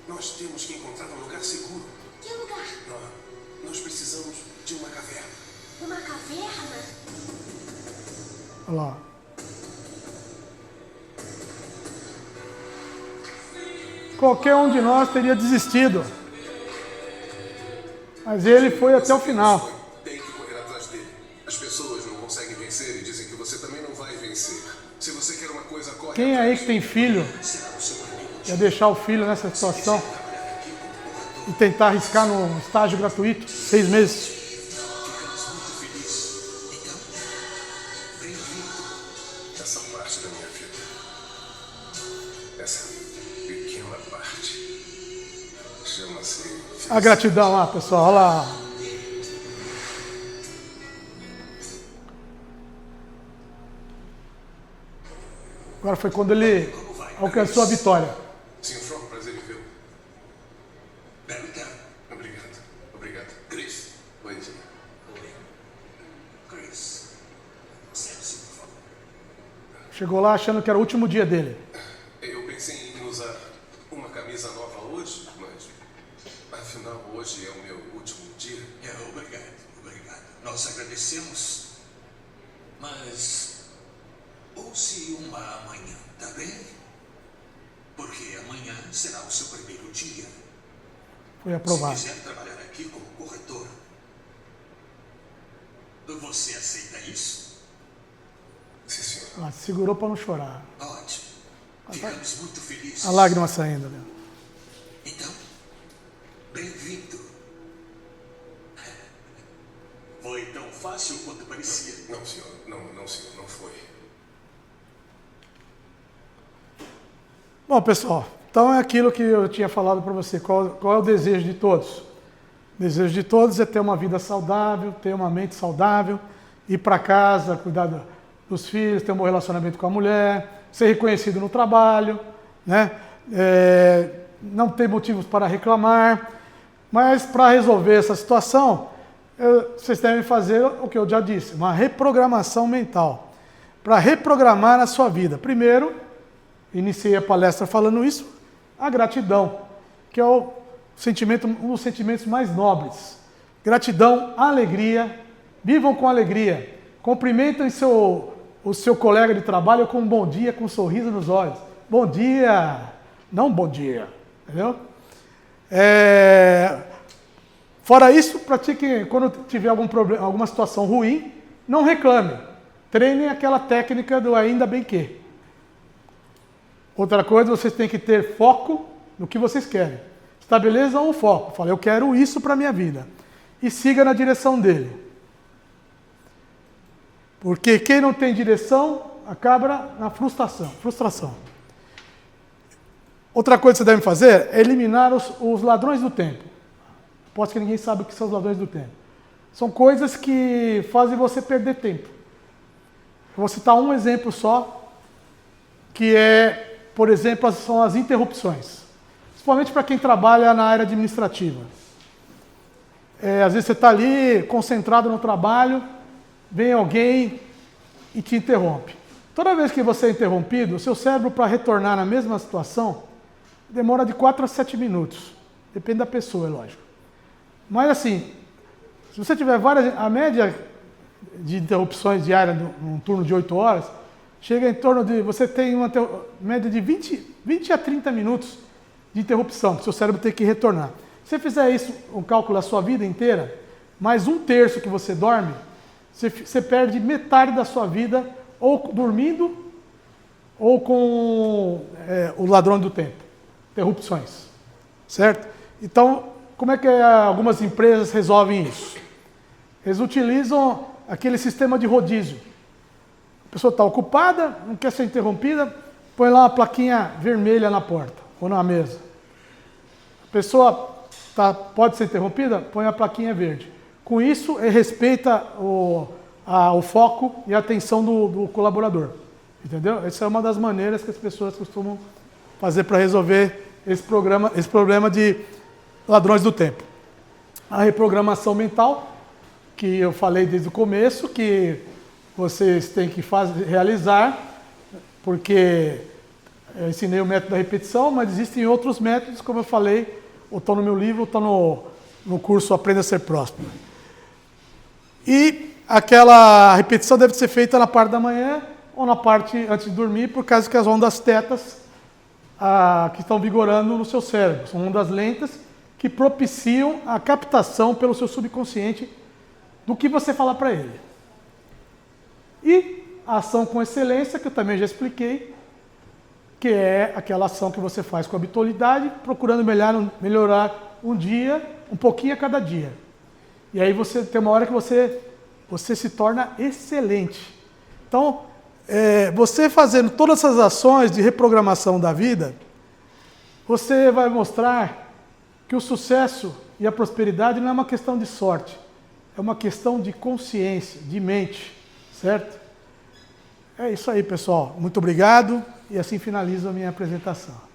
Nós temos que encontrar um lugar seguro. Que lugar? Nós precisamos de uma caverna. Uma caverna? Olha lá. Qualquer um de nós teria desistido. Mas ele foi até o final. Tem que correr atrás dele. As pessoas não conseguem vencer e dizem que você também não vai vencer. Se você quer uma coisa, corre Quem atrás. aí que tem filho quer deixar o filho nessa situação e tentar arriscar no estágio gratuito, 6 meses? essa pequena parte chama-se... A gratidão lá, pessoal, olha lá. Agora foi quando ele alcançou a vitória. Sr. Frog, prazer em vê-lo. Perguntar. Obrigado. Obrigado. Chris. Bom dia. Oi. Chris. Sente-se, por favor. Chegou lá achando que era o último dia dele. Eu pensei em usar uma camisa nova hoje, mas afinal hoje é o meu último dia. Obrigado. Nós agradecemos. Mas... Ouça uma amanhã, tá bem? Porque amanhã será o seu primeiro dia. Foi aprovado. Se quiser trabalhar aqui como corretor, você aceita isso? Sim, senhor. Ah, segurou para não chorar. Ótimo. Ficamos muito felizes. A lágrima saindo, né? Então, bem-vindo. Foi tão fácil quanto parecia. Não, senhor. Não, senhor. Não foi. Bom, pessoal, então é aquilo que eu tinha falado para você. Qual é o desejo de todos? O desejo de todos é ter uma vida saudável, ter uma mente saudável, ir para casa, cuidar dos filhos, ter um bom relacionamento com a mulher, ser reconhecido no trabalho, né? Não ter motivos para reclamar. Mas para resolver essa situação, vocês devem fazer o que eu já disse, uma reprogramação mental. Para reprogramar a sua vida. Primeiro, iniciei a palestra falando isso, a gratidão, que é um dos sentimentos mais nobres. Gratidão, alegria, vivam com alegria, cumprimentem o seu colega de trabalho com um bom dia, com um sorriso nos olhos. Bom dia, não bom dia, entendeu? Fora isso, pratique, quando tiver algum problema, alguma situação ruim, não reclame, treinem aquela técnica do ainda bem que. Outra coisa, vocês têm que ter foco no que vocês querem. Estabeleçam um foco. Fala, eu quero isso para a minha vida. E siga na direção dele. Porque quem não tem direção acaba na frustração. Outra coisa que vocês devem fazer é eliminar os ladrões do tempo. Aposto que ninguém sabe o que são os ladrões do tempo. São coisas que fazem você perder tempo. Eu vou citar um exemplo só, que é... Por exemplo, são as interrupções. Principalmente para quem trabalha na área administrativa. Às vezes você está ali, concentrado no trabalho, vem alguém e te interrompe. Toda vez que você é interrompido, o seu cérebro, para retornar na mesma situação, demora de 4 a 7 minutos. Depende da pessoa, é lógico. Mas assim, se você tiver a média de interrupções diárias num turno de 8 horas, chega em torno de... Você tem uma média de 20 a 30 minutos de interrupção, que o seu cérebro tem que retornar. Se você fizer isso, um cálculo da sua vida inteira, mais 1/3 que você dorme, você perde metade da sua vida ou dormindo ou com o ladrão do tempo. Interrupções. Certo? Então, como é que algumas empresas resolvem isso? Eles utilizam aquele sistema de rodízio. A pessoa está ocupada, não quer ser interrompida, põe lá uma plaquinha vermelha na porta ou na mesa. A pessoa pode ser interrompida, põe a plaquinha verde. Com isso, respeita o foco e a atenção do colaborador. Entendeu? Essa é uma das maneiras que as pessoas costumam fazer para resolver esse problema de ladrões do tempo. A reprogramação mental, que eu falei desde o começo, que vocês têm que realizar, porque eu ensinei o método da repetição, mas existem outros métodos, como eu falei, ou estão no meu livro, ou estão no curso Aprenda a Ser Próspero. E aquela repetição deve ser feita na parte da manhã ou na parte antes de dormir, por causa que as ondas tetas que estão vigorando no seu cérebro. São ondas lentas que propiciam a captação pelo seu subconsciente do que você falar para ele. E a ação com excelência, que eu também já expliquei, que é aquela ação que você faz com habitualidade, procurando melhorar um dia, um pouquinho a cada dia. E aí você tem uma hora que você se torna excelente. Então, você fazendo todas essas ações de reprogramação da vida, você vai mostrar que o sucesso e a prosperidade não é uma questão de sorte, é uma questão de consciência, de mente, certo? É isso aí, pessoal. Muito obrigado e assim finalizo a minha apresentação.